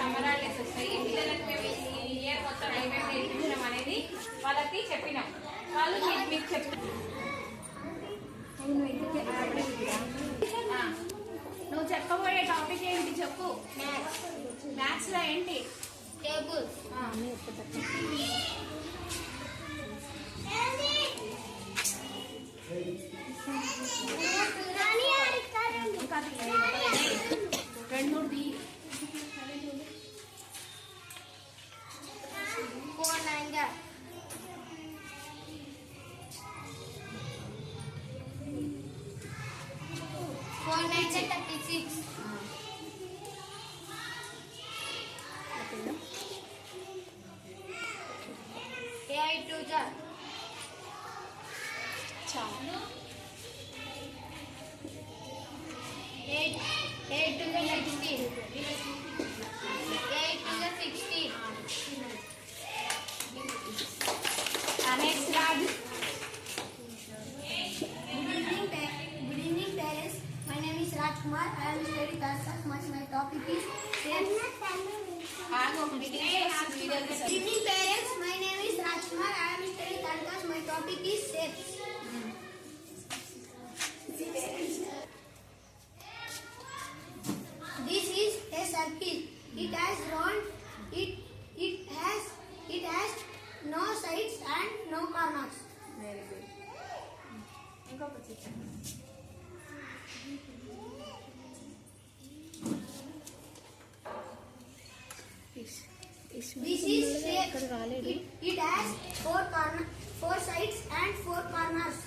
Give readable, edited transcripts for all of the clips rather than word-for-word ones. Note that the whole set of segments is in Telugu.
సమ్మర్ హాలిడేస్ వస్తాయి. పిల్లలకు మేము ఈ ఇయర్ మొత్తం ఏమేమి నేర్పించడం అనేది వాళ్ళకి చెప్పినాం. వాళ్ళు మీకు చెప్పారు. నువ్వు చెప్పబోయే టాపిక్ ఏంటి చెప్పు. మ్యాథ్స్ లో ఏంటి? టేబుల్. రెండు మూడు 4 9 4 9 36. 8 2 8 8 2 16. 8 2 16. Next Raj. Good evening parents. My name is Rajkumar. I am studying class. My topic is shapes. Good evening parents. My name is Rajkumar. I am studying class. My topic is shapes. This is a circle. It has round. It has no sides and no corners. Very good. This is shape. It has 4 sides and 4 corners.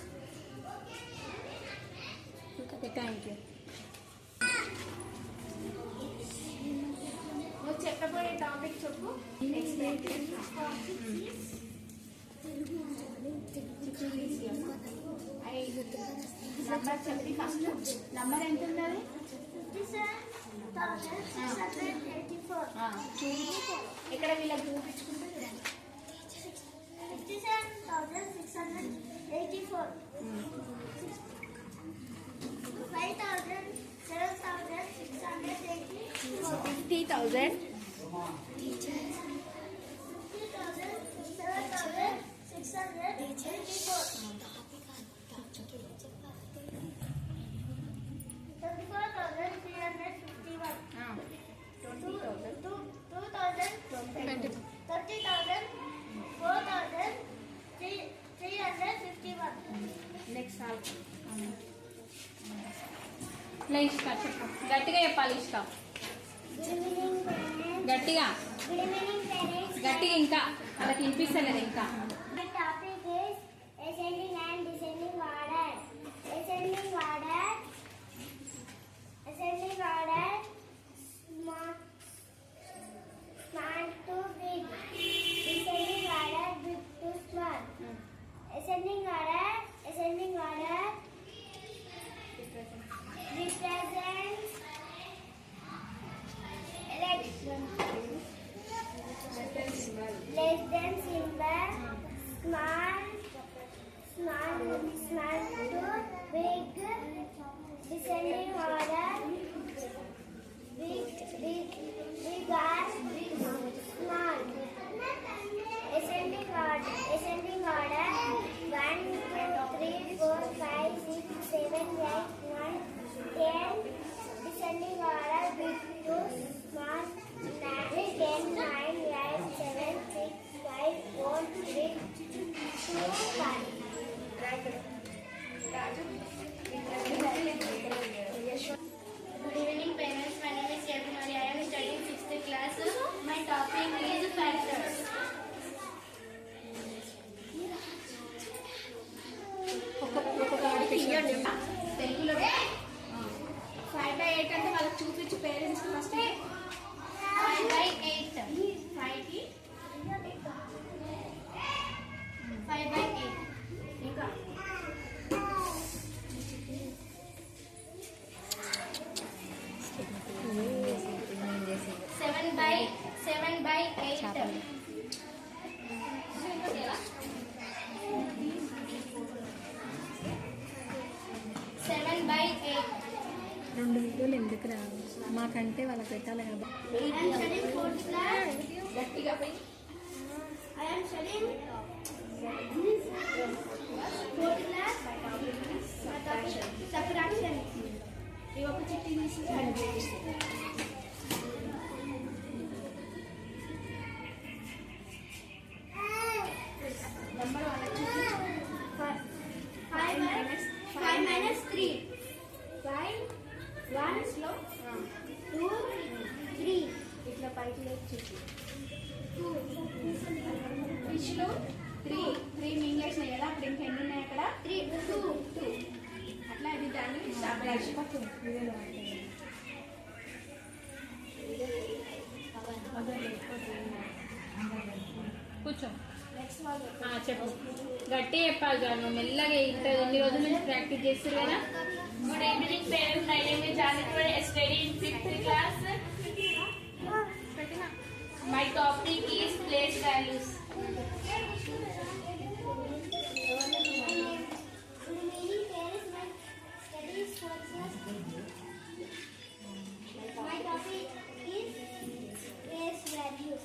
Okay, thank you. నువ్వు చెప్పబోయే టాపిక్ చెప్పు. నంబర్ చెప్పి ఫస్ట్. నంబర్ ఎంత ఉన్నది? ఇక్కడ వీళ్ళకి చూపించుకుంటే 57,684. 5,000 7,684. 50,000. 24,351. 20,000. 2,000. 30,000. 4,351. నెక్స్ట్ ఇష్క చెప్పు. గట్టిగా చెప్పాలి ఇష్క. గట్టిగా గట్టిగా ఇంకా వాళ్ళకి వినిపిస్తలేదు ఇంకా. My topic is ascending and descending order. Ascending order. Small to big. Descending order big to small. Ascending order represents less than symbol. Small to big. Descending order big or small. Ascending order 1 2 3 4 5 6 7 8 9 10. Descending order big to small 9 10 9 8 7 6 5 4 3 2 1. Good evening parents. My name is Yakumari. I am studying 6th class. My topic is factors. తెలుగులో 5/8 అంటే వాళ్ళకి చూపించు పేరెంట్స్ ఫస్ట్. 5/8. 5కి 5/8. ఇంకా 7/8. 2 వీడియోలు ఎందుకు రా మాకంటే వాళ్ళకి పెట్టాలి కదా. ఇట్లా పైకి లేచి చెప్పు. ఫిష్లు త్రీ మింగేసినాయి కదా, అప్పుడు ఇంకెన్ని ఉన్నాయి అక్కడ? 2. అట్లా ఇది దాన్ని కూర్చో. నెక్స్ట్ వాళ్ళు చెప్పు, గట్టి చెప్పాలి కదా, నువ్వు మెల్లగా ఇంత ఎన్ని రోజుల నుంచి ప్రాక్టీస్ చేస్తారు కదా. Good evening, parents. My name is Janitra. I study in 5th class. My topic is place values. My topic is place values.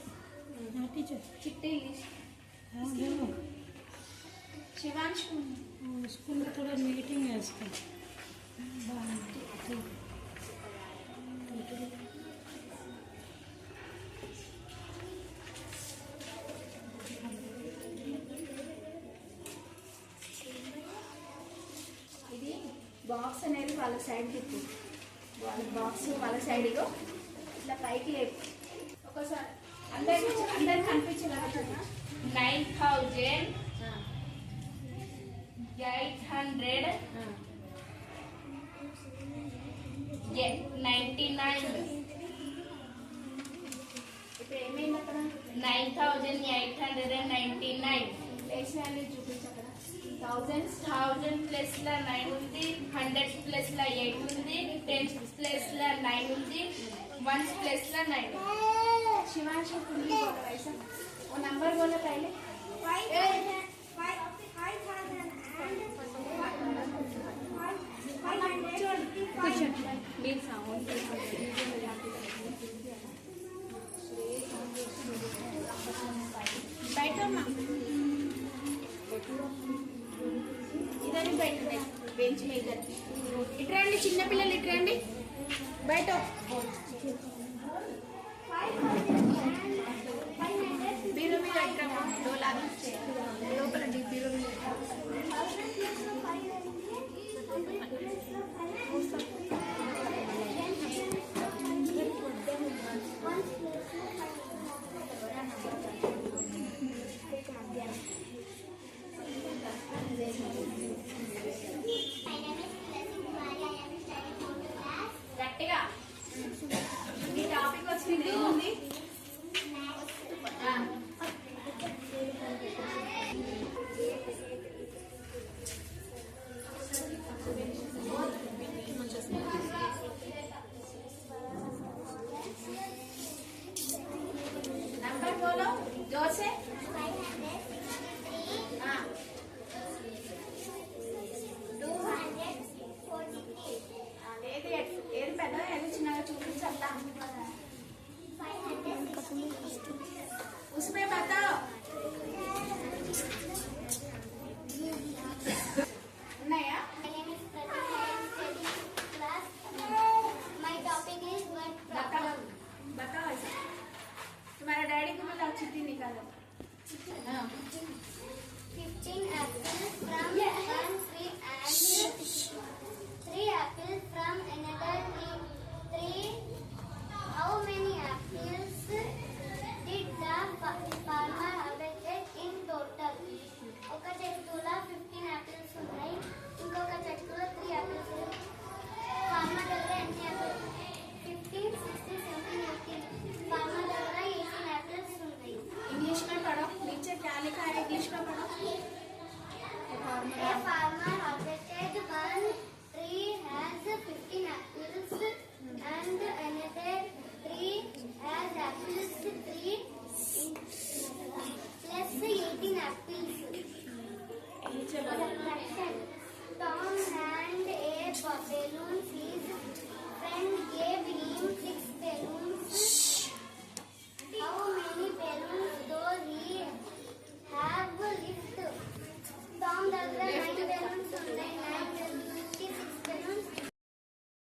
चिट्टी शिवांश स्कूल में थोड़ा मीटिंग है इसका। ఇది బాక్స్ అనేది వాళ్ళ సైడ్ తిప్పు. వాళ్ళ బాక్స్ వాళ్ళ సైడ్ ఇగో ఇట్లా పైకి లేపు. ఒకసారి అందరికి కనిపించేలాగా చూడు. 9,800 99. ఇప్పుడు ఏమైంది అక్కడ? 9,899. ప్లేస్ వాల్యూ చూపించు అక్కడ. 1000 ప్లస్ ల 9 ఉంది, 100 ప్లస్ ల 8 ఉంది, 10 ప్లస్ ల 9 ఉంది, 1 प्लस ला 9. शिवांश तुम भी बोलो ऐसा, वो नंबर बोलो पहले. 500. మీరు సౌండ్ బయటమ్మా ఇదని బయట బెంచ్ మీద ఇట్రండి, చిన్నపిల్లలు ఇట్రండి బయట. బీరో మీద ఇట్రమ్మా, డోలాగా లోపల బీరో మీద. గట్టిగా ఈ టాపిక్ వచ్చింది ఉంది. नंबर बोलो जोर से. 243. ఏది పెద్ద ఏది చిన్నగా చూపించల్లా. उसमें बताओ ఉన్నాయా? My topic is word बताओ बताओ ऐसा. तुम्हारा डैडी को बोला चिट्ठी निकालो. 15 April from 1